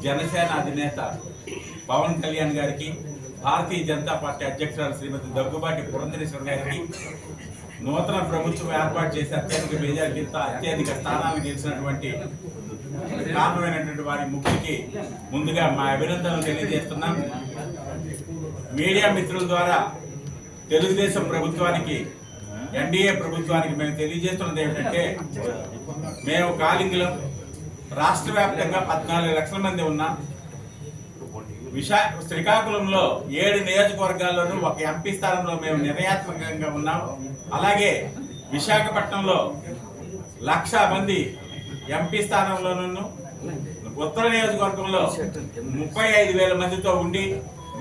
జనసేన అధినేత పవన్ కళ్యాణ్ గారికి, భారతీయ జనతా పార్టీ అధ్యక్షురాలు శ్రీమతి దగ్గుబాటి పురంధరేశ్వరి గారికి నూతన ప్రభుత్వం ఏర్పాటు చేసి అత్యధిక మెజారిటీతో అత్యధిక స్థానాలు గెలిచినటువంటి కారణమైనటువంటి వారి ముఖ్యకి ముందుగా మా అభినందనలు తెలియజేస్తున్నాం. మీడియా మిత్రుల ద్వారా తెలుగుదేశం ప్రభుత్వానికి, ఎన్డీఏ ప్రభుత్వానికి మేము తెలియజేస్తున్నది ఏమిటంటే, మేము కాలింగులం రాష్ట్ర వ్యాప్తంగా 14 లక్షల మంది ఉన్నాం. శ్రీకాకుళంలో 7 నియోజకవర్గాల్లోనూ ఒక ఎంపీ స్థానంలో మేము నిర్ణయాత్మకంగా ఉన్నాం. అలాగే విశాఖపట్నంలో 1,00,000 మంది ఎంపీ స్థానంలోనూ, ఉత్తర నియోజకవర్గంలో 35,000 మందితో ఉండి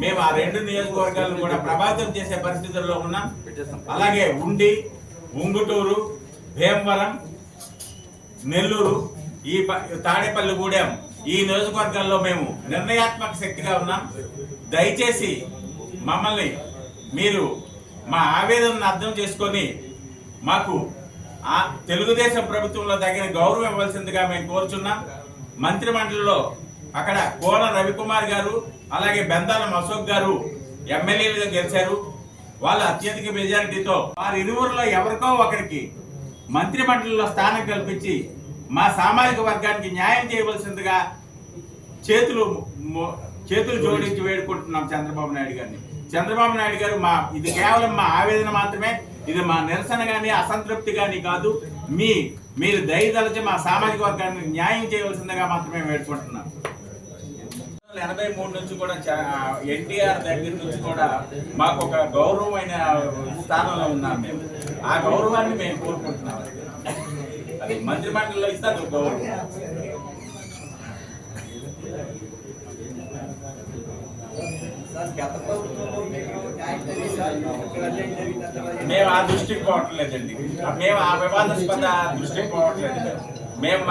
మేము ఆ 2 నియోజకవర్గాలను కూడా ప్రభావితం చేసే పరిస్థితుల్లో ఉన్నాం. అలాగే ఉండి, ఉంగుటూరు, భీమవరం, నెల్లూరు, ఈ తాడేపల్లిగూడెం ఈ నియోజకవర్గాల్లో మేము నిర్ణయాత్మక శక్తిగా ఉన్నాం. దయచేసి మమ్మల్ని మీరు మా ఆవేదనను అర్థం చేసుకొని మాకు తెలుగుదేశం ప్రభుత్వంలో తగిన గౌరవం ఇవ్వాల్సిందిగా మేము కోరుచున్నాం. మంత్రిమండలిలో అక్కడ కోన రవికుమార్ గారు, అలాగే బెందాలం అశోక్ గారు ఎమ్మెల్యేలుగా గెలిచారు. వాళ్ళ అత్యధిక మెజారిటీతో వారి ఇరువురిలో ఎవరికో ఒకరికి మంత్రిమండలిలో స్థానం కల్పించి మా సామాజిక వర్గానికి న్యాయం చేయవలసిందిగా చేతులు జోడించి వేడుకుంటున్నాం చంద్రబాబు నాయుడు గారిని. చంద్రబాబు నాయుడు గారు, ఇది కేవలం మా ఆవేదన మాత్రమే, ఇది మా నిరసన కానీ అసంతృప్తి కానీ కాదు. మీరు దయదలచి మా సామాజిక వర్గానికి న్యాయం చేయవలసిందిగా మాత్రమే వేడుకుంటున్నాం. 1983 నుంచి కూడా ఎన్టీఆర్ దగ్గర నుంచి కూడా మాకు ఒక గౌరవమైన స్థానంలో ఉన్నాం. మేము ఆ గౌరవాన్ని మేము కోరుకుంటున్నాం. అది మంత్రిమండలిలో ఇస్తారు గౌరవం. మేము ఆ దృష్టికి పోవట్లేదండి. మేము ఆ వివాదాస్పద దృష్టికి పోవట్లేదు. మేము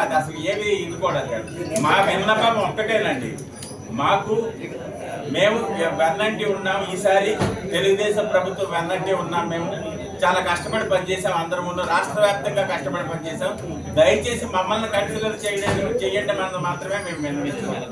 అది అసలు ఏమి ఇది కూడా మా విన్నపం ఒక్కటేనండి. మేము వెన్నంటి ఉన్నాం. ఈసారి తెలుగుదేశం ప్రభుత్వం వెన్నంటి ఉన్నాం. మేము చాలా కష్టపడి పనిచేసాం. అందరం ఉన్న రాష్ట్ర వ్యాప్తంగా కష్టపడి పనిచేసాం. దయచేసి మమ్మల్ని కన్సిడర్ చేయండి మాత్రమే మేము విన్నవిస్తున్నాం.